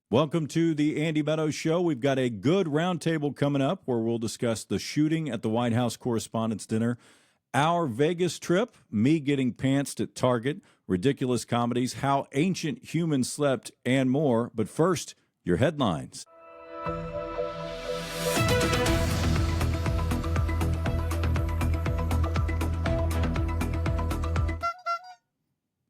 Welcome to the Andy Meadows Show. We've got a good roundtable coming up where we'll discuss the shooting at the White House Correspondents' Dinner, our Vegas trip, me getting pantsed at Target, ridiculous comedies, how ancient humans slept, and more. But first, your headlines.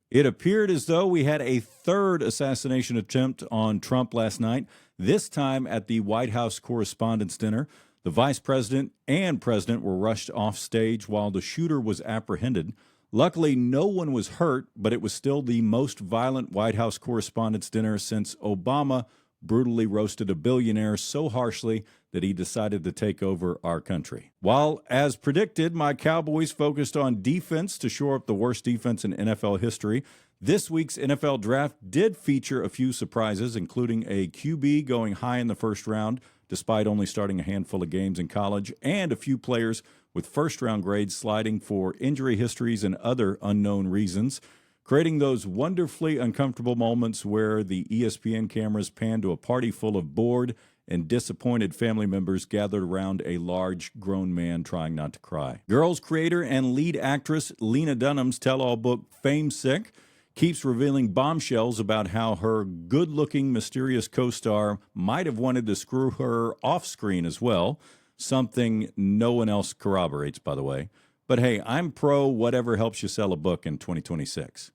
It appeared as though we had a third assassination attempt on Trump last night, this time at the White House Correspondents' Dinner. The vice president and president were rushed off stage while the shooter was apprehended. Luckily, no one was hurt, but it was still the most violent White House Correspondents' Dinner since Obama brutally roasted a billionaire so harshly that he decided to take over our country. While, as predicted, my Cowboys focused on defense to shore up the worst defense in NFL history, this week's NFL draft did feature a few surprises, including a QB going high in the first round, despite only starting a handful of games in college, and a few players with first-round grades sliding for injury histories and other unknown reasons, creating those wonderfully uncomfortable moments where the ESPN cameras pan to a party full of bored and disappointed family members gathered around a large grown man trying not to cry. Girls creator and lead actress Lena Dunham's tell-all book Fame Sick keeps revealing bombshells about how her good-looking, mysterious co-star might have wanted to screw her off-screen as well, something no one else corroborates, by the way. But hey, I'm pro whatever helps you sell a book in 2026.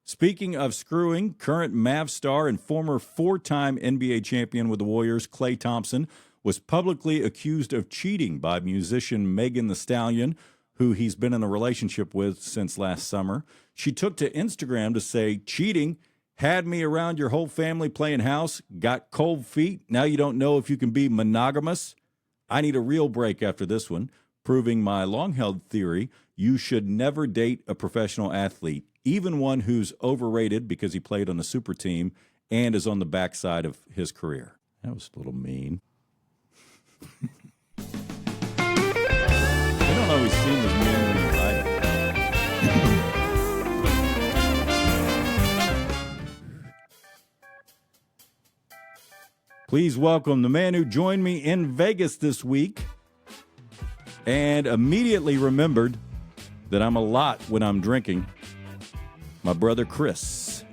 Speaking of screwing, current Mavs star and former four-time NBA champion with the Warriors, Klay Thompson, was publicly accused of cheating by musician Megan Thee Stallion, who he's been in a relationship with since last summer. She took to Instagram to say, "Cheating, had me around your whole family playing house, got cold feet, now you don't know if you can be monogamous. I need a real break after this one," proving my long-held theory, you should never date a professional athlete, even one who's overrated because he played on a super team and is on the backside of his career. That was a little mean. They don't always seem as mean when you hide it. Please welcome the man who joined me in Vegas this week and immediately remembered that I'm a lot when I'm drinking. My brother, Chris.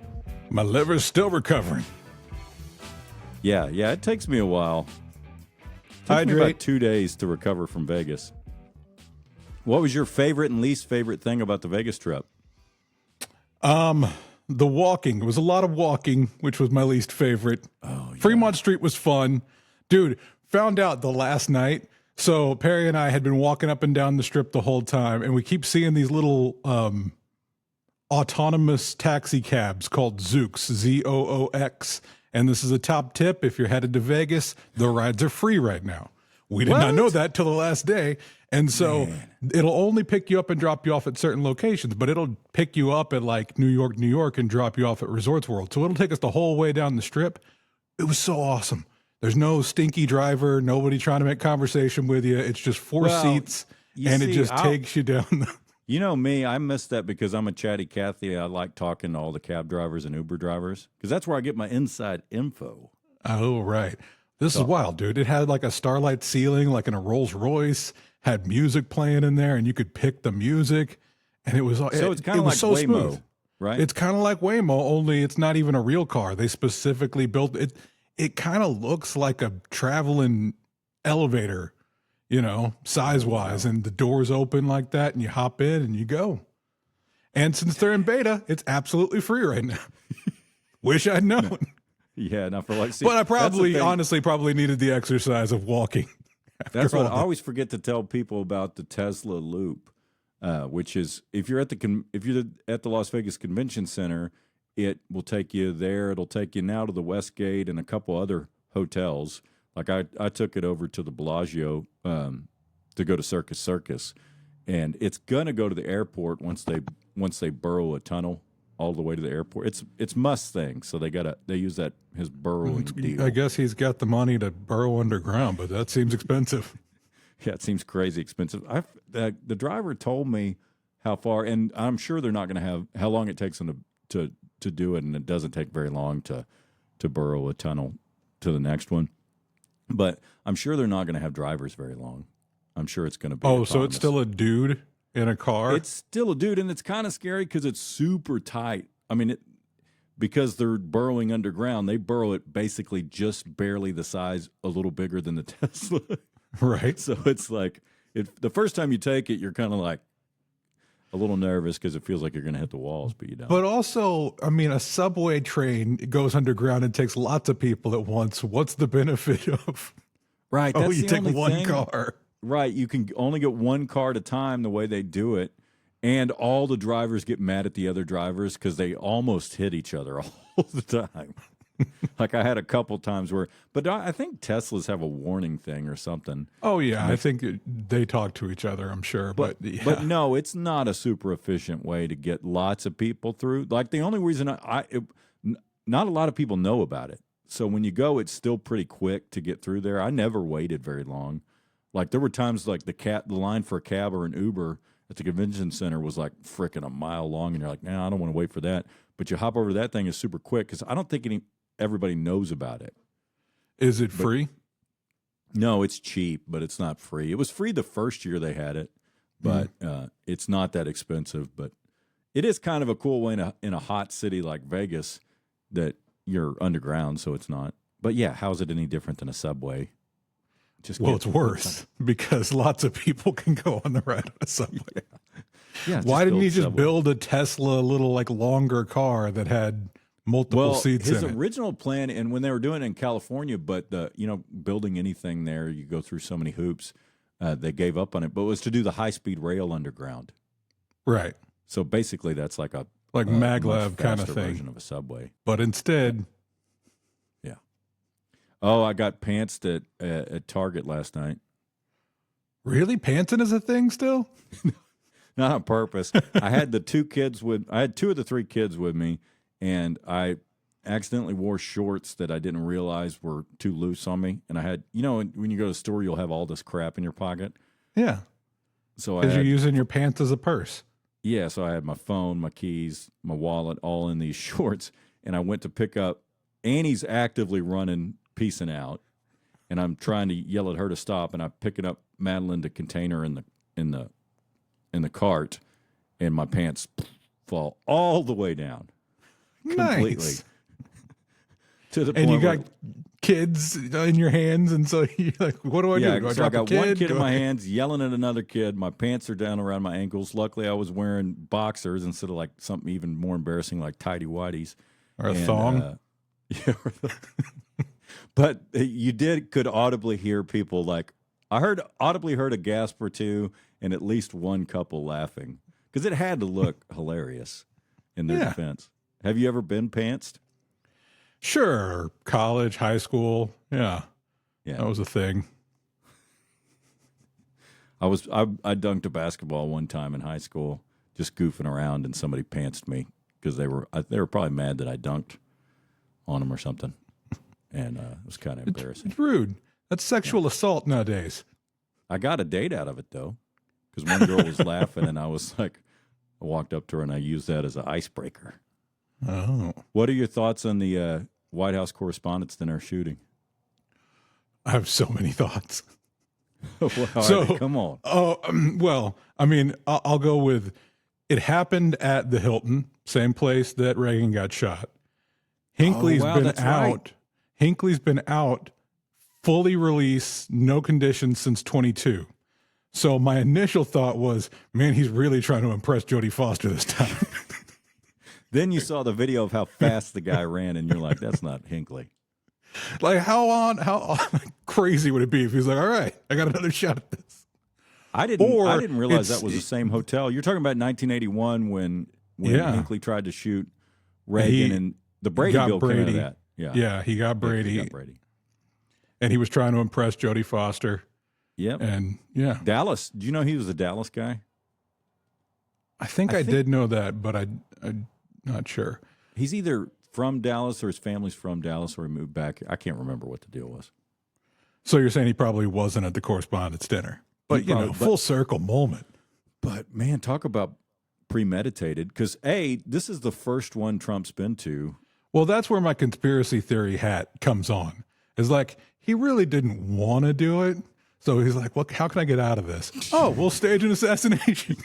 My liver's still recovering. Yeah, it takes me a while. It took me about 2 days to recover from Vegas. What was your favorite and least favorite thing about the Vegas trip? The walking. It was a lot of walking, which was my least favorite. Oh, yeah. Fremont Street was fun. Dude, found out the last night. So Perry and I had been walking up and down the strip the whole time, and we keep seeing these little autonomous taxi cabs called Zooks, Z-O-O-X. And this is a top tip. If you're headed to Vegas, the rides are free right now. We did not know that till the last day. And so it'll only pick you up and drop you off at certain locations, but it'll pick you up at like New York, and drop you off at Resorts World. So it'll take us the whole way down the strip. It was so awesome. There's no stinky driver, nobody trying to make conversation with you. It's just four seats, and it just takes you down. You know me, I miss that because I'm a chatty Cathy. I like talking to all the cab drivers and Uber drivers because that's where I get my inside info. Oh, right. This is wild, dude. It had like a starlight ceiling, like in a Rolls Royce, had music playing in there, and you could pick the music, and it was it's kind of like so Waymo, smooth. Right? It's kind of like Waymo, only it's not even a real car. They specifically built it. It kind of looks like a traveling elevator, you know, size-wise, and the doors open like that, and you hop in and you go. And since they're in beta, it's absolutely free right now. Wish I'd known. Yeah, not for like. But I honestly needed the exercise of walking. That's what I always forget to tell people about the Tesla Loop, which is if you're at the Las Vegas Convention Center, it will take you there. It'll take you now to the Westgate and a couple other hotels. Like I took it over to the Bellagio to go to Circus, and it's gonna go to the airport once they burrow a tunnel all the way to the airport. It's Mustang, so they use that his burrowing deal. I guess he's got the money to burrow underground, but that seems expensive. Yeah, it seems crazy expensive. The driver told me how far, and I'm sure they're not going to have how long it takes them to do it, and it doesn't take very long to to burrow a tunnel to the next one. But I'm sure they're not going to have drivers very long. I'm sure it's going to be so it's still a dude in a car? It's still a dude, and it's kind of scary because it's super tight. I mean, because they're burrowing underground, they burrow it basically just barely the size, a little bigger than the Tesla. Right. So it's like, the first time you take it, you're kind of like a little nervous because it feels like you're going to hit the walls, but you don't. But also, I mean, a subway train goes underground and takes lots of people at once. What's the benefit of? Right. Oh, That's you the take only one thing. car. Right. You can only get one car at a time the way they do it. And all the drivers get mad at the other drivers because they almost hit each other all the time. Like I had a couple times but I think Teslas have a warning thing or something. Oh, yeah. I think they talk to each other, I'm sure. But no, it's not a super efficient way to get lots of people through. Like the only reason not a lot of people know about it. So when you go, it's still pretty quick to get through there. I never waited very long. Like there were times like the line for a cab or an Uber at the convention center was like frickin' a mile long, and you're like, nah, I don't want to wait for that. But you hop over that thing is super quick because I don't think everybody knows about it. Is it free? No, it's cheap, but it's not free. It was free the first year they had it, but it's not that expensive. But it is kind of a cool way in a hot city like Vegas that you're underground, so it's not. But yeah, how's it any different than a subway? It's worse because lots of people can go on the ride on a subway. Yeah. Why didn't he just build a Tesla, little like longer car that had multiple seats in it? His original plan, and when they were doing it in California, but building anything there, you go through so many hoops. They gave up on it, but it was to do the high-speed rail underground. Right. So basically, that's like a maglev kind of thing, version of a subway. But instead. Oh, I got pantsed at Target last night. Really? Pantsing is a thing still? Not on purpose. I had two of the three kids with me, and I accidentally wore shorts that I didn't realize were too loose on me. And I had, when you go to the store, you'll have all this crap in your pocket. Yeah. So because you're using your pants as a purse. Yeah. So I had my phone, my keys, my wallet, all in these shorts, and I went to pick up. Annie's actively running, peacing out, and I'm trying to yell at her to stop, and I'm picking up Madeline the container in the cart, and my pants fall all the way down, completely. Nice. To the and point you got kids in your hands, and so you're like, what do I do? Do I drop I got a kid? one kid in my hands yelling at another kid. My pants are down around my ankles. Luckily, I was wearing boxers instead of like something even more embarrassing like tighty whities or a thong. Yeah. But you could audibly hear people like, audibly heard a gasp or two and at least one couple laughing because it had to look hilarious in their defense. Have you ever been pantsed? Sure. College, high school. Yeah. That was a thing. I dunked a basketball one time in high school, just goofing around, and somebody pantsed me because they were probably mad that I dunked on them or something. And it was kind of embarrassing. It's rude. That's sexual assault nowadays. I got a date out of it, though, because one girl was laughing, and I was like, I walked up to her, and I used that as an icebreaker. Oh. What are your thoughts on the White House Correspondents' Dinner shooting? I have so many thoughts. Come on. Well, I mean, I'll go with it happened at the Hilton, same place that Reagan got shot. Hinckley's been out. Right. Hinckley's been out, fully released, no conditions since 22. So my initial thought was, man, he's really trying to impress Jodie Foster this time. Then you saw the video of how fast the guy ran, and you're like, that's not Hinckley. Like, how crazy would it be if he's like, all right, I got another shot at this? I didn't realize that was the same hotel. You're talking about 1981 when Hinckley tried to shoot Reagan, and the Brady bill came out of that. Yeah, he got Brady. He got Brady. And he was trying to impress Jodie Foster. Yep. And Dallas. Do you know he was a Dallas guy? I think I did know that, but I'm not sure. He's either from Dallas or his family's from Dallas or he moved back. I can't remember what the deal was. So you're saying he probably wasn't at the correspondence dinner. But, full circle moment. But, man, talk about premeditated. Because, this is the first one Trump's been to. Well, that's where my conspiracy theory hat comes on. It's like, he really didn't want to do it. So he's like, "What? How can I get out of this? Oh, we'll stage an assassination."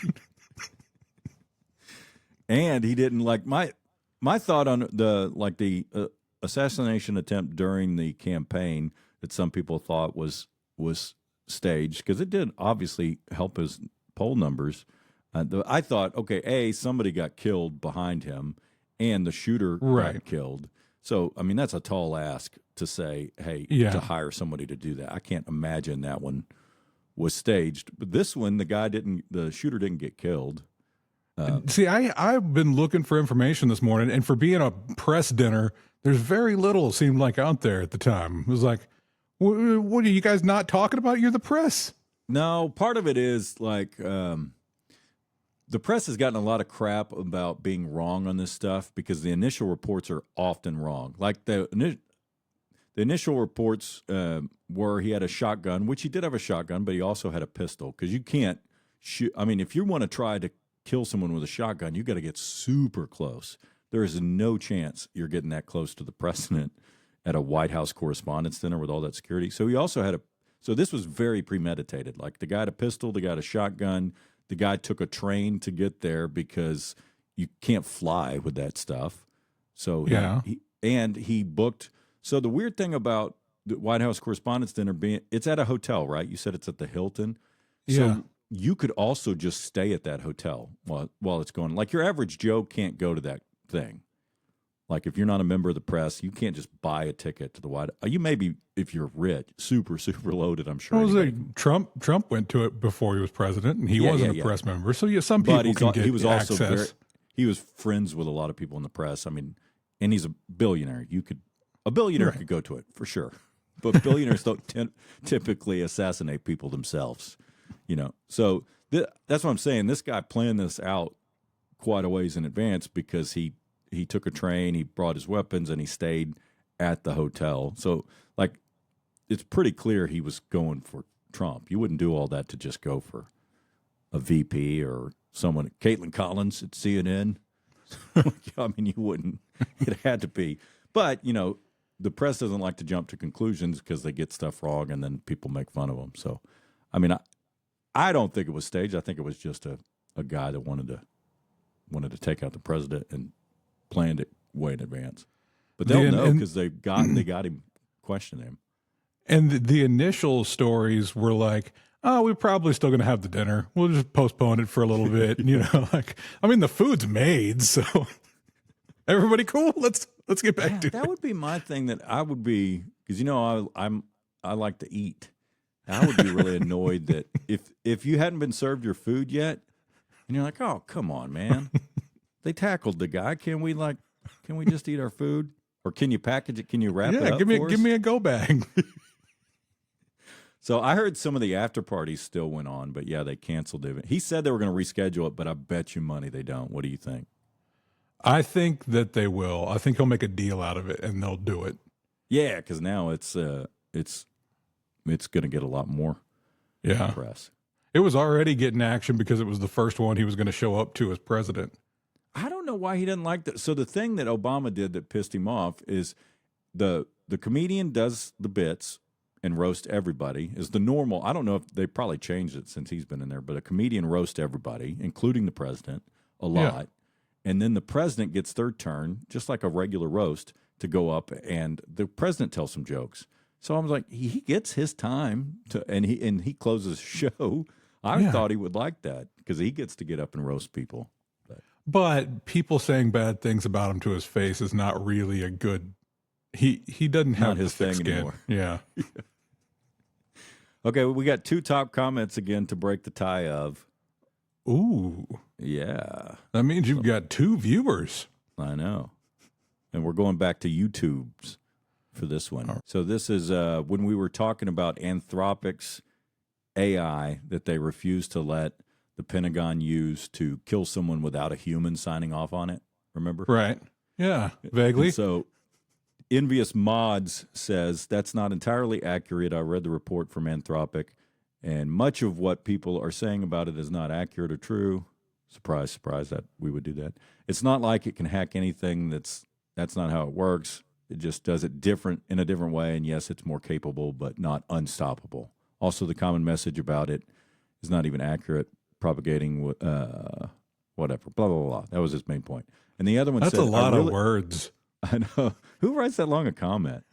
And he didn't like my thought on the assassination attempt during the campaign that some people thought was staged, because it did obviously help his poll numbers. I thought, okay, somebody got killed behind him, and the shooter got killed. So, I mean, that's a tall ask to say, hey, to hire somebody to do that. I can't imagine that one was staged. But this one, the shooter didn't get killed. See, I've been looking for information this morning, and for being a press dinner, there's very little it seemed like out there at the time. It was like, what are you guys not talking about? You're the press. No, part of it is like the press has gotten a lot of crap about being wrong on this stuff because the initial reports are often wrong. Like the initial reports were he had a shotgun, which he did have a shotgun, but he also had a pistol, because you can't shoot. I mean, if you want to try to kill someone with a shotgun, you got to get super close. There is no chance you're getting that close to the president at a White House Correspondents' Dinner with all that security. So he also had so this was very premeditated. Like the guy had a pistol, the guy had a shotgun, the guy took a train to get there because you can't fly with that stuff. So he booked. So the weird thing about the White House Correspondents' Dinner it's at a hotel, right? You said it's at the Hilton. So you could also just stay at that hotel while it's going. Like your average Joe can't go to that thing. Like if you're not a member of the press, you can't just buy a ticket to the White House. You maybe, if you're rich, super loaded, I'm sure. Well, Trump went to it before he was president, and he wasn't a press member. So some people can get he was access. Also he was friends with a lot of people in the press. I mean, and he's a billionaire. A billionaire could go to it for sure, but billionaires don't typically assassinate people themselves. So that's what I'm saying. This guy planned this out quite a ways in advance because he took a train, he brought his weapons, and he stayed at the hotel. So, like, it's pretty clear he was going for Trump. You wouldn't do all that to just go for a VP or someone. Caitlin Collins at CNN. I mean, you wouldn't. It had to be. But, the press doesn't like to jump to conclusions because they get stuff wrong and then people make fun of them. So, I mean, I don't think it was staged. I think it was just a guy that wanted to take out the president and planned it way in advance. But they'll know because they got him questioning him. And the initial stories were like, "Oh, we're probably still going to have the dinner. We'll just postpone it for a little bit." The food's made, so everybody cool. Let's get back to it. That would be my thing. That I would be, because I like to eat. I would be really annoyed that if you hadn't been served your food yet, and you're like, "Oh, come on, man." They tackled the guy. Can we just eat our food? Or can you package it? Can you wrap it up give me a go bag. So I heard some of the after parties still went on, but they canceled it. He said they were going to reschedule it, but I bet you money they don't. What do you think? I think that they will. I think he'll make a deal out of it, and they'll do it. Yeah, because now it's going to get a lot more press. It was already getting action because it was the first one he was going to show up to as president. I don't know why he didn't like that. So the thing that Obama did that pissed him off is the comedian does the bits and roast everybody is the normal. I don't know if they probably changed it since he's been in there, but a comedian roasts everybody, including the president, a lot. Yeah. And then the president gets their turn, just like a regular roast, to go up and the president tells some jokes. So I was like, he gets his time and he closes the show. I thought he would like that because he gets to get up and roast people. But people saying bad things about him to his face is not really a good. He doesn't have his thing anymore. Yeah. Okay, we got 2 top comments again to break the tie of. Ooh. Yeah. That means you've got 2 viewers. I know. And we're going back to YouTube's for this one. Right. So this is when we were talking about Anthropic's AI that they refused to let the Pentagon use to kill someone without a human signing off on it. Remember? Right. Yeah, vaguely. And so Envious Mods says that's not entirely accurate. I read the report from Anthropic, and much of what people are saying about it is not accurate or true. Surprise, surprise that we would do that. It's not like it can hack anything that's that's not how it works. It just does it in a different way. And yes, it's more capable, but not unstoppable. Also, the common message about it is not even accurate, propagating whatever, blah, blah, blah. That was his main point. And the other one That's said, a lot of words. I know. Who writes that long a comment?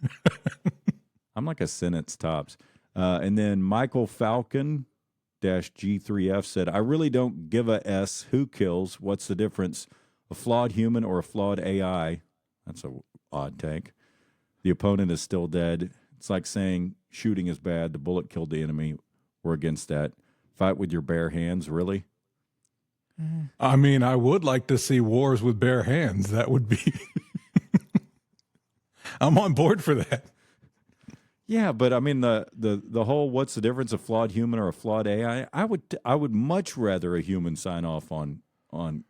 I'm like a sentence tops. And then Michael Falcon G3F said, I really don't give a S who kills. What's the difference? A flawed human or a flawed AI? That's a odd take. The opponent is still dead. It's like saying shooting is bad. The bullet killed the enemy. We're against that. Fight with your bare hands, really? I mean, I would like to see wars with bare hands. That would be... I'm on board for that. Yeah, but I mean the whole what's the difference, a flawed human or a flawed AI? I would much rather a human sign off on killing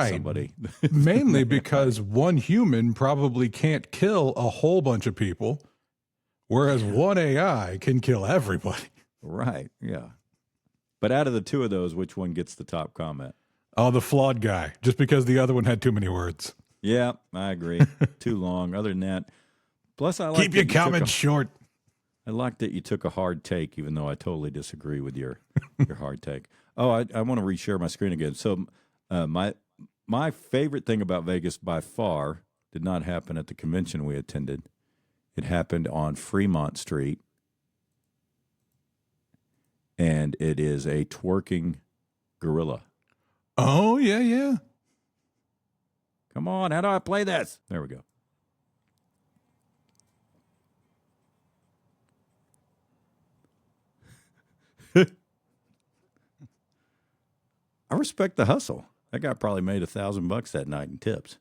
somebody. Mainly because one human probably can't kill a whole bunch of people, whereas one AI can kill everybody. Right, yeah. But out of the two of those, which one gets the top comment? Oh, the flawed guy, just because the other one had too many words. Yeah, I agree. Too long. Other than that, plus I like keep your comments short. I like that you took a hard take, even though I totally disagree with your hard take. Oh, I want to reshare my screen again. So my favorite thing about Vegas by far did not happen at the convention we attended. It happened on Fremont Street, and it is a twerking gorilla. Oh, yeah, yeah. Come on, how do I play this? There we go. I respect the hustle. That guy probably made $1,000 that night in tips.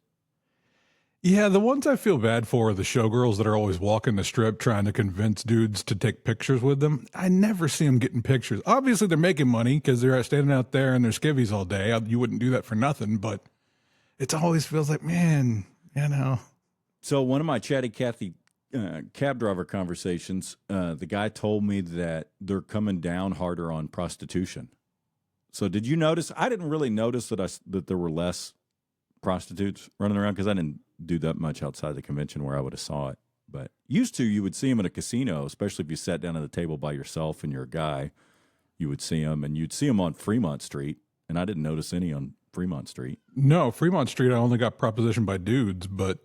Yeah, the ones I feel bad for are the showgirls that are always walking the strip trying to convince dudes to take pictures with them. I never see them getting pictures. Obviously, they're making money because they're standing out there in their skivvies all day. You wouldn't do that for nothing, but it always feels like, man, you know. So one of my Chatty Cathy cab driver conversations, the guy told me that they're coming down harder on prostitution. So did you notice? I didn't really notice that there were less prostitutes running around because I didn't do that much outside the convention where I would have saw it. But used to, you would see them in a casino, especially if you sat down at a table by yourself and you're a guy. You would see them, and you'd see them on Fremont Street, and I didn't notice any on Fremont Street. No, Fremont Street, I only got propositioned by dudes, but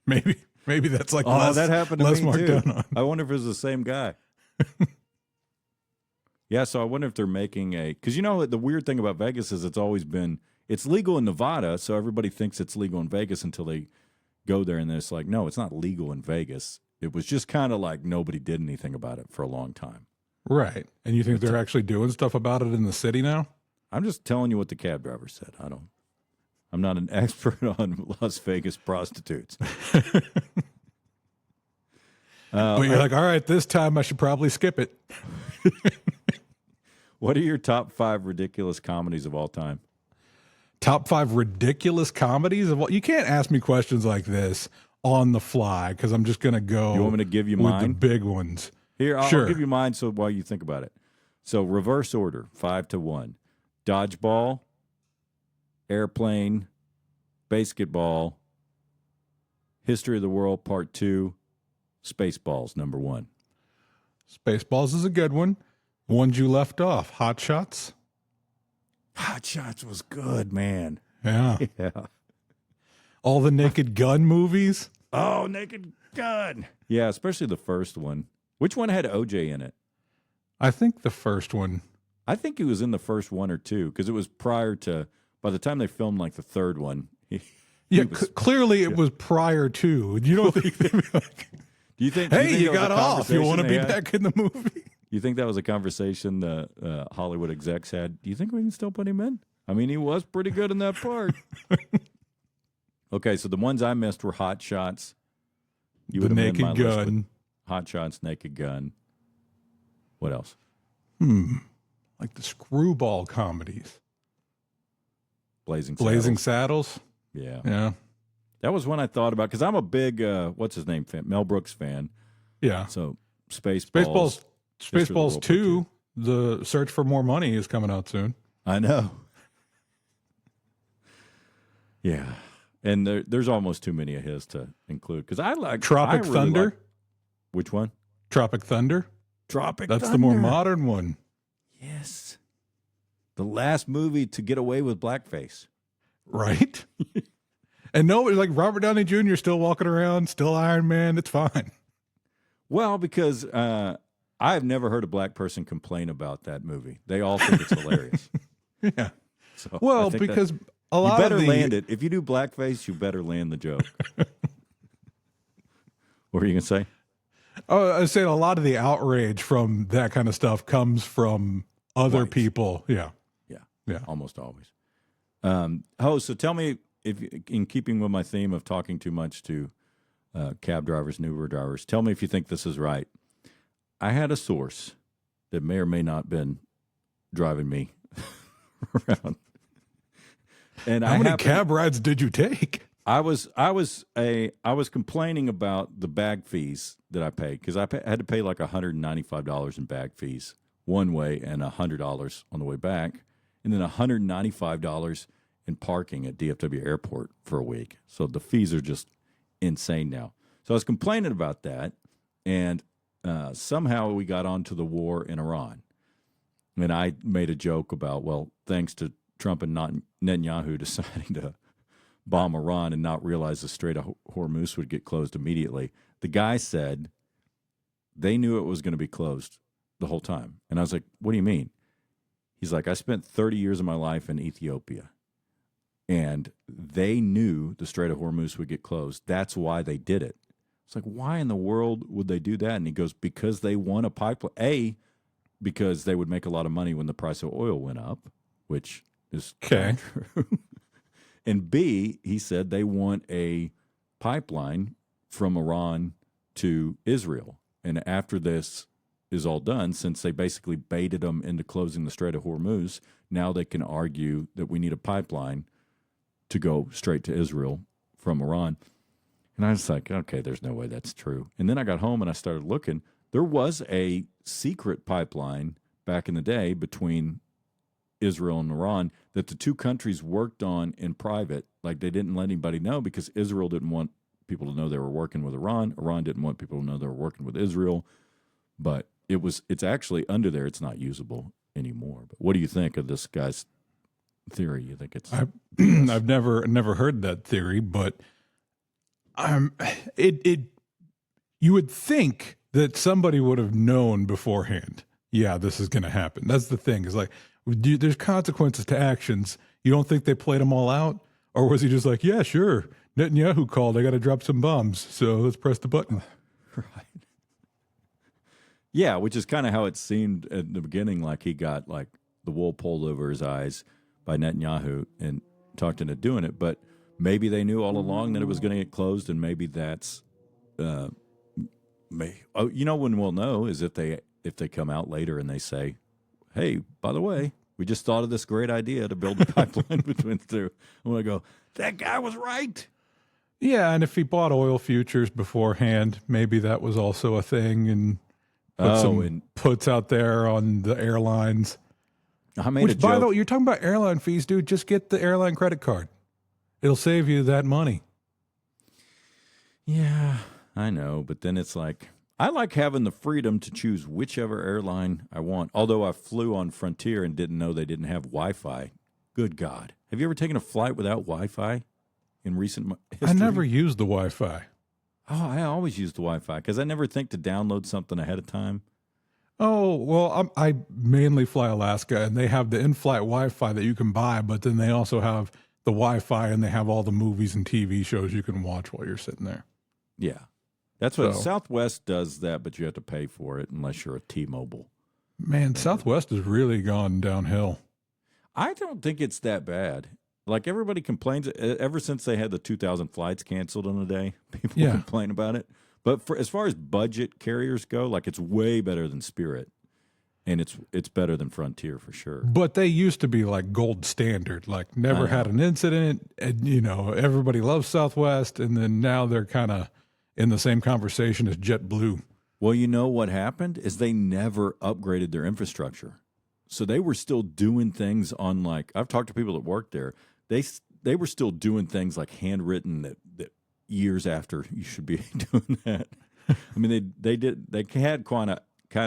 maybe that's like less, that happened to less me marked too. down on. I wonder if it's the same guy. Yeah, so I wonder if they're making because the weird thing about Vegas is it's legal in Nevada, so everybody thinks it's legal in Vegas until they go there, and then it's like, no, it's not legal in Vegas. It was just kind of like nobody did anything about it for a long time. Right. And you think they're actually doing stuff about it in the city now? I'm just telling you what the cab driver said. I'm not an expert on Las Vegas prostitutes. But you're like, all right, this time I should probably skip it. What are your top 5 ridiculous comedies of all time? Top 5 ridiculous comedies of all? You can't ask me questions like this on the fly because I'm just going to go. You want me to give you with mine? The big ones. Here, I'll Sure. give you mine so while you think about it. So reverse order, 5 to 1. Dodgeball, Airplane, Basketball, History of the World Part 2, Spaceballs number 1. Spaceballs is a good one. Ones you left off. Hot Shots. Hot Shots was good, man. Yeah. Yeah. All the Naked Gun movies. Oh, Naked Gun. Yeah, especially the first one. Which one had OJ in it? I think the first one. I think he was in the first one or two because it was prior to, by the time they filmed like the third one. Clearly it was prior to. You don't think they'd be like, do you think, hey, you that was got a off. You want to be conversation they had? back in the movie? You think that was a conversation the Hollywood execs had? Do you think we can still put him in? I mean, he was pretty good in that part. Okay, so the ones I missed were Hot Shots. You The would have been my Naked list with Gun. Hot Shots, Naked Gun. What else? Like the screwball comedies. Blazing Saddles. Yeah. Yeah. That was one I thought about because I'm a big, what's his name, fan, Mel Brooks fan. Yeah. So Spaceballs. Spaceballs 2, The Search for More Money is coming out soon. I know. Yeah. And there's almost too many of his to include because I like Tropic Thunder. Which one? Tropic Thunder. Tropic That's Thunder. the more modern one. Yes. The last movie to get away with blackface. Right? And no, like Robert Downey Jr. still walking around, still Iron Man. It's fine. Well, because I've never heard a black person complain about that movie. They all think it's hilarious. Yeah. So Well, because a lot you better of the... land it. If you do blackface, you better land the joke. What were you going to say? Oh, I was saying a lot of the outrage from that kind of stuff comes from other Whites. people. Yeah. Yeah. Almost always. So tell me, if in keeping with my theme of talking too much to cab drivers and Uber drivers, tell me if you think this is right. I had a source that may or may not been driving me around. And How many cab rides did you take? I was complaining about the bag fees that I paid because I had to pay like $195 in bag fees one way and $100 on the way back, and then $195 in parking at DFW Airport for a week. So the fees are just insane now. So I was complaining about that, and somehow we got onto the war in Iran, and I made a joke about, well, thanks to Trump and not Netanyahu deciding to bomb Iran and not realize the Strait of Hormuz would get closed immediately. The guy said they knew it was going to be closed the whole time. And I was like, what do you mean? He's like, I spent 30 years of my life in Ethiopia, and they knew the Strait of Hormuz would get closed. That's why they did it. It's like, why in the world would they do that? And he goes, because they want a pipeline. A, because they would make a lot of money when the price of oil went up, which is Okay. true. And B, he said they want a pipeline from Iran to Israel. And after this is all done, since they basically baited them into closing the Strait of Hormuz, now they can argue that we need a pipeline to go straight to Israel from Iran. And I was like, okay, there's no way that's true. And then I got home and I started looking. There was a secret pipeline back in the day between Israel and Iran that the two countries worked on in private. Like they didn't let anybody know because Israel didn't want people to know they were working with Iran. Iran didn't want people to know they were working with Israel. But it's actually under there. It's not usable anymore. But what do you think of this guy's theory? You think it's I've never heard that theory, but you would think that somebody would have known beforehand. Yeah, this is going to happen. That's the thing. Is like there's consequences to actions. You don't think they played them all out, or was he just like, yeah, sure, Netanyahu called. I got to drop some bombs, so let's press the button. Right. Yeah, which is kind of how it seemed at the beginning, like he got like the wool pulled over his eyes by Netanyahu and talked into doing it. But maybe they knew all along that it was going to get closed, and maybe that's when we'll know is if they come out later and they say, hey, by the way, we just thought of this great idea to build a pipeline between the two. I'm going to go, that guy was right. Yeah, and if he bought oil futures beforehand, maybe that was also a thing, and put some puts out there on the airlines. I made a joke. By the way, you're talking about airline fees, dude. Just get the airline credit card. It'll save you that money. Yeah, I know, but then it's like, I like having the freedom to choose whichever airline I want. Although I flew on Frontier and didn't know they didn't have Wi-Fi. Good God. Have you ever taken a flight without Wi-Fi in recent history? I never used the Wi-Fi. Oh, I always use the Wi-Fi because I never think to download something ahead of time. Oh, well, I mainly fly Alaska, and they have the in-flight Wi-Fi that you can buy, but then they also have the Wi-Fi, and they have all the movies and TV shows you can watch while you're sitting there. Yeah. That's what Southwest does that, but you have to pay for it unless you're a T-Mobile. Man, Southwest has really gone downhill. I don't think it's that bad. Like everybody complains ever since they had the 2,000 flights canceled in a day. People complain about it. But as far as budget carriers go, like it's way better than Spirit, and it's better than Frontier for sure. But they used to be like gold standard, like never had an incident, and everybody loves Southwest, and then now they're kind of in the same conversation as JetBlue. Well, you know what happened is they never upgraded their infrastructure. So they were still doing things on like, I've talked to people that work there. they were still doing things like handwritten that years after you should be doing that. I mean, they had kind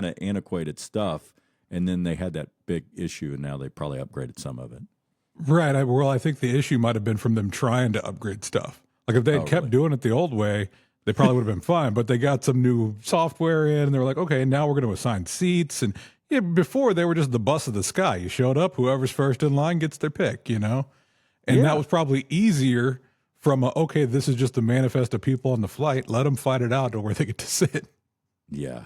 of antiquated stuff, and then they had that big issue, and now they probably upgraded some of it. Right. I think the issue might have been from them trying to upgrade stuff. Like if they had kept doing it the old way, they probably would have been fine. But they got some new software in, and they were like, okay, now we're going to assign seats. And before they were just the bus of the sky. You showed up, whoever's first in line gets their pick, And that was probably easier from okay, this is just the manifest of people on the flight. Let them fight it out to where they get to sit. Yeah.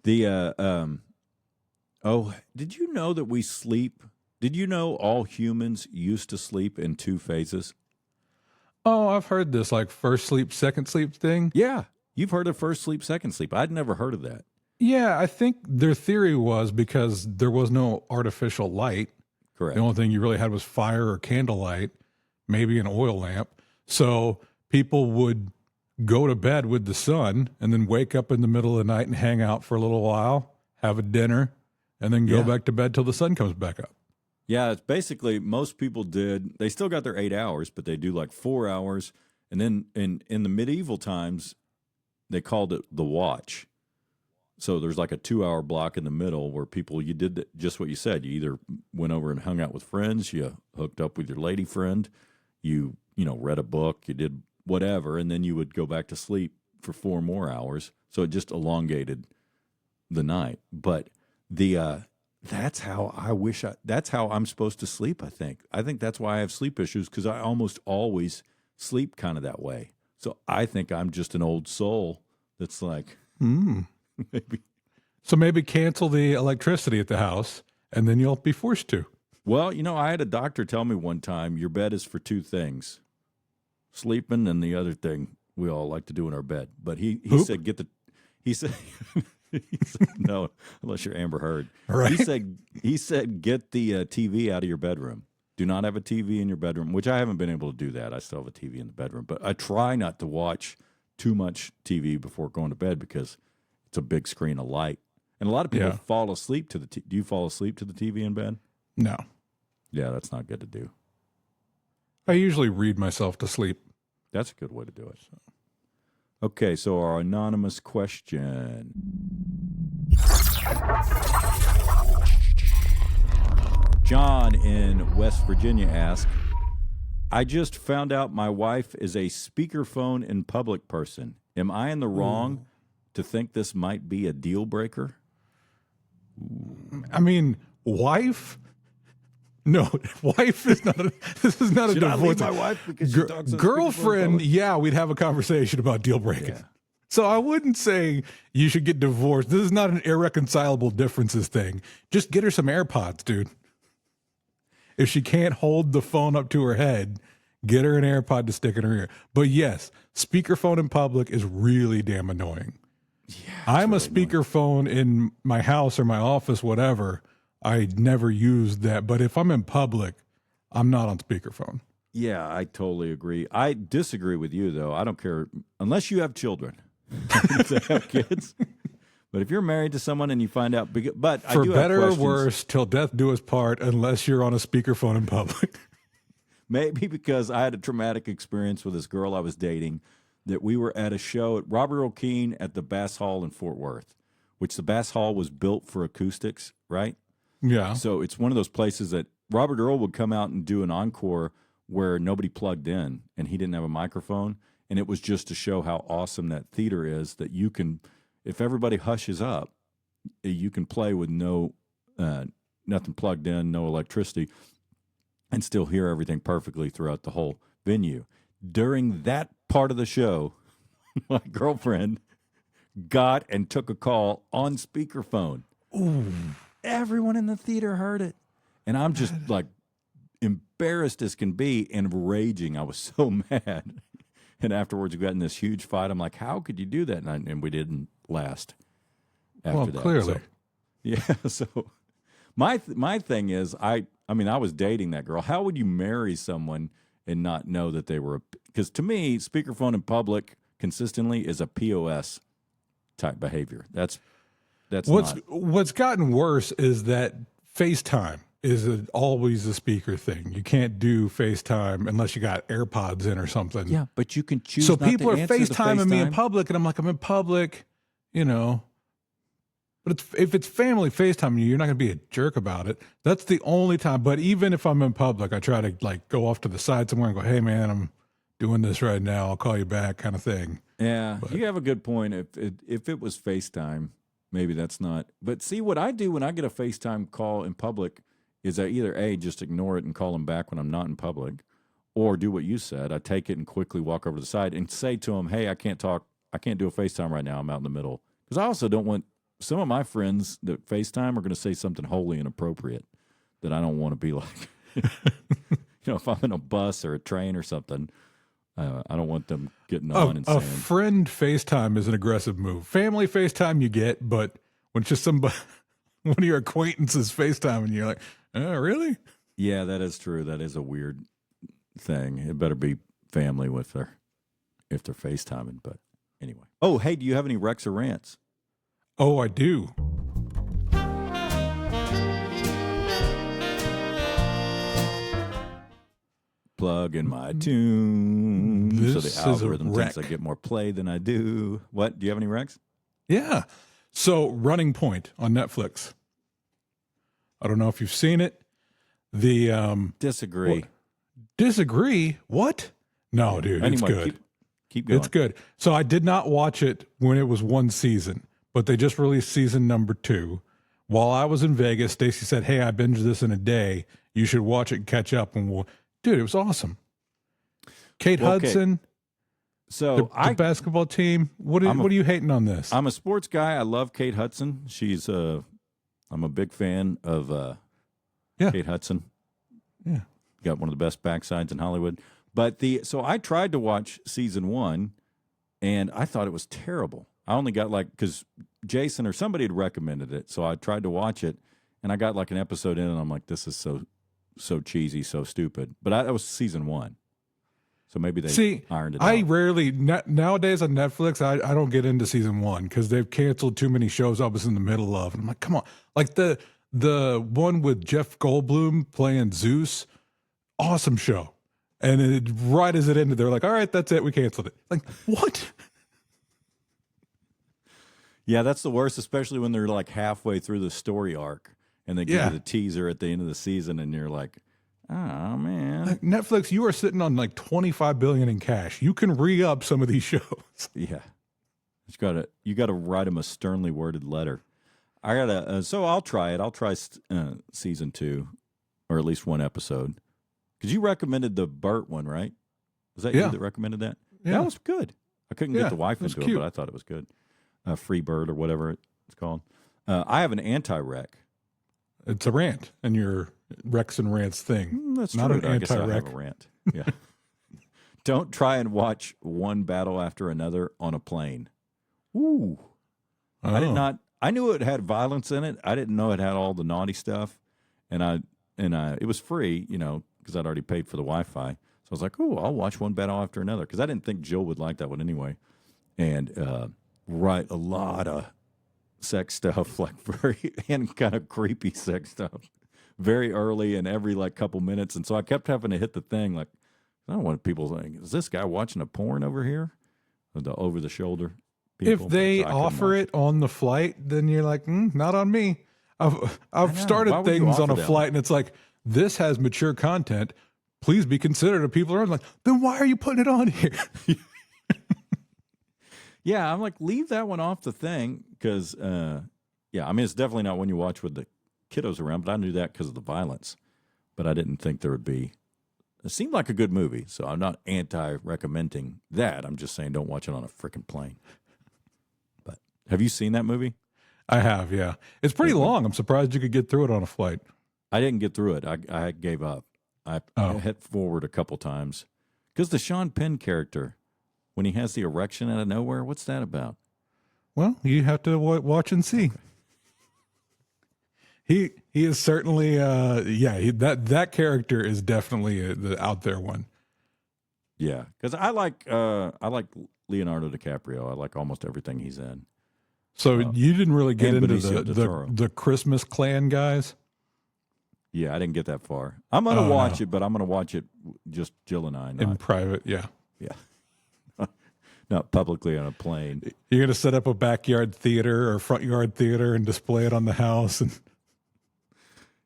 Did you know that we sleep? Did you know all humans used to sleep in 2 phases? Oh, I've heard this like first sleep, second sleep thing. Yeah. You've heard of first sleep, second sleep. I'd never heard of that. Yeah, I think their theory was because there was no artificial light. Correct. The only thing you really had was fire or candlelight, maybe an oil lamp. So people would go to bed with the sun and then wake up in the middle of the night and hang out for a little while, have a dinner, and then go back to bed till the sun comes back up. Yeah, it's basically most people did. They still got their 8 hours, but they do like 4 hours. And then in the medieval times, they called it the watch. So there's like a 2-hour block in the middle where you did just what you said. You either went over and hung out with friends, you hooked up with your lady friend, you read a book, you did whatever, and then you would go back to sleep for 4 more hours. So it just elongated the night. But that's how that's how I'm supposed to sleep, I think. I think that's why I have sleep issues, because I almost always sleep kind of that way. So I think I'm just an old soul that's like, maybe. So maybe cancel the electricity at the house, and then you'll be forced to. Well, I had a doctor tell me one time, your bed is for 2 things, sleeping and the other thing we all like to do in our bed. But he said, he said, no, unless you're Amber Heard. Right. He said, get the TV out of your bedroom. Do not have a TV in your bedroom, which I haven't been able to do that. I still have a TV in the bedroom, but I try not to watch too much TV before going to bed because it's a big screen of light. And a lot of people fall asleep to the TV. Do you fall asleep to the TV in bed? No. Yeah, that's not good to do. I usually read myself to sleep. That's a good way to do it. Okay, so our anonymous question. John in West Virginia asked, I just found out my wife is a speakerphone in public person. Am I in the wrong to think this might be a deal breaker? I mean, wife? No, wife is not. This is not Should a I divorce. leave my wife because she talks on girlfriend? speakerphone? Yeah, we'd have a conversation about deal breaking. Yeah. So I wouldn't say you should get divorced. This is not an irreconcilable differences thing. Just get her some AirPods, dude. If she can't hold the phone up to her head, get her an AirPod to stick in her ear. But yes, speakerphone in public is really damn annoying. Yeah, I'm really a speakerphone in my house or my office, whatever. I never use that. But if I'm in public, I'm not on speakerphone. Yeah, I totally agree. I disagree with you, though. I don't care unless you have children. To have kids. But if you're married to someone and you find out, but I do have better or questions. worse, till death do us part, unless you're on a speakerphone in public. Maybe because I had a traumatic experience with this girl I was dating, that we were at a show at Robert Earl Keen at the Bass Hall in Fort Worth, which the Bass Hall was built for acoustics, right? Yeah. So it's one of those places that Robert Earl would come out and do an encore where nobody plugged in and he didn't have a microphone. And it was just to show how awesome that theater is, that you can, if everybody hushes up, you can play with nothing plugged in, no electricity, and still hear everything perfectly throughout the whole venue. During that part of the show, my girlfriend got and took a call on speakerphone. Ooh. Everyone in the theater heard it. And I'm just like embarrassed as can be and raging. I was so mad. And afterwards, we got in this huge fight. I'm like, how could you do that? And we didn't last after that. Clearly. So, yeah. So my thing is, I was dating that girl. How would you marry someone and not know that they were? Because to me, speakerphone in public consistently is a POS type behavior. That's what's gotten worse is that FaceTime is always a speaker thing. You can't do FaceTime unless you got AirPods in or something. Yeah, but you can choose. So not people to are answer the FaceTiming me in FaceTime. public, and I'm like, I'm in public, you know. But if it's family FaceTiming you, you're not going to be a jerk about it. That's the only time. But even if I'm in public, I try to like go off to the side somewhere and go, hey, man, I'm doing this right now. I'll call you back kind of thing. Yeah, you have a good point. If it was FaceTime, maybe that's not. But see, what I do when I get a FaceTime call in public is I either A, just ignore it and call them back when I'm not in public, or do what you said. I take it and quickly walk over to the side and say to them, hey, I can't talk. I can't do a FaceTime right now. I'm out in the middle. Because I also don't want some of my friends that FaceTime are going to say something wholly inappropriate that I don't want to be like. If I'm in a bus or a train or something, I don't want them getting on and saying. A friend FaceTime is an aggressive move. Family FaceTime you get, but when it's just somebody, one of your acquaintances FaceTime and you're like, oh, really? Yeah, that is true. That is a weird thing. It better be family if they're FaceTiming. But anyway. Oh, hey, do you have any Rex or rants? Oh, I do. Plug in my tune. So This the is a algorithm thinks I wreck. get more play than I do. What? Do you have any Rex? Yeah. So Running Point on Netflix. I don't know if you've seen it. The Disagree. Disagree? What? No, dude, Anyway, it's good. Keep going. It's good. So I did not watch it when it was one season, but they just released season number 2. While I was in Vegas, Stacy said, hey, I binged this in a day. You should watch it and catch up. And dude, it was awesome. Kate Hudson, So the basketball team. What are you hating on this? I'm a sports guy. I love Kate Hudson. I'm a big fan of Kate Hudson. Yeah. Got one of the best backsides in Hollywood. But so I tried to watch season 1, and I thought it was terrible. I only got because Jason or somebody had recommended it, so I tried to watch it, and I got like an episode in, and I'm like, this is so cheesy, so stupid. But that was season 1. So maybe they ironed it out. I rarely, nowadays on Netflix, I don't get into season 1 because they've canceled too many shows I was in the middle of. And I'm like, come on. Like the one with Jeff Goldblum playing Zeus, awesome show. And right as it ended, they're like, all right, that's it. We canceled it. Like, what? Yeah, that's the worst, especially when they're like halfway through the story arc and they give you the teaser at the end of the season and you're like, oh, man. Like Netflix, you are sitting on like $25 billion in cash. You can re-up some of these shows. Yeah. You gotta write them a sternly worded letter. So I'll try it. I'll try season 2 or at least one episode. Because you recommended the Burt one, right? Was that you that recommended that? Yeah. That was good. I couldn't get the wife into cute. it, but I thought it was good. Free Bird or whatever it's called. I have an anti-rec. It's a rant and your Rex and Rants thing. That's not true. an I guess I anti-rec. have a rant. Yeah. Don't try and watch one battle after another on a plane. Ooh. Oh. I did not. I knew it had violence in it. I didn't know it had all the naughty stuff, and it was free, because I'd already paid for the Wi-Fi. So I was like, "Oh, I'll watch one battle after another," because I didn't think Jill would like that one anyway. And a lot of sex stuff, like and kind of creepy sex stuff, very early and every couple minutes. And so I kept having to hit the thing, like, I don't want people saying, "Is this guy watching a porn over here?" The over the shoulder. People. If they offer it on the flight, then you're like, not on me. I've started things on a flight and it's like, this has mature content. Please be considerate of people around. Like, then why are you putting it on here? Yeah, I'm like, leave that one off the thing because, it's definitely not one you watch with the kiddos around, but I knew that because of the violence. But I didn't think there would be. It seemed like a good movie, so I'm not anti-recommending that. I'm just saying don't watch it on a freaking plane. But have you seen that movie? I have, yeah. It's pretty long. I'm surprised you could get through it on a flight. I didn't get through it. I gave up. I hit forward a couple times. Because the Sean Penn character, when he has the erection out of nowhere, what's that about? Well, you have to watch and see. He is certainly, that character is definitely the out there one. Yeah, because I like Leonardo DiCaprio. I like almost everything he's in. So you didn't really get into Benicio del Toro. the Christmas Clan guys? Yeah, I didn't get that far. I'm going to watch it, but I'm going to watch it just Jill and I. In private, yeah. Yeah. Not publicly on a plane. You're going to set up a backyard theater or front yard theater and display it on the house. And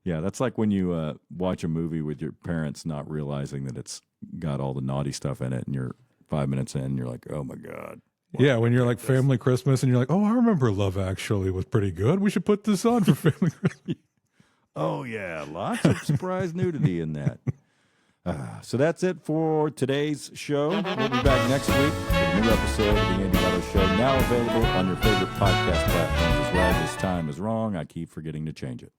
yeah, that's like when you watch a movie with your parents not realizing that it's got all the naughty stuff in it, and you're 5 minutes in, and you're like, oh, my God. Yeah, when you're like Family Christmas, and you're like, oh, I remember Love Actually was pretty good. We should put this on for Family Christmas. Oh, yeah, lots of surprise nudity in that. So that's it for today's show. We'll be back next week with a new episode of the Andy Meadows Show, now available on your favorite podcast platforms as well. This time is wrong. I keep forgetting to change it.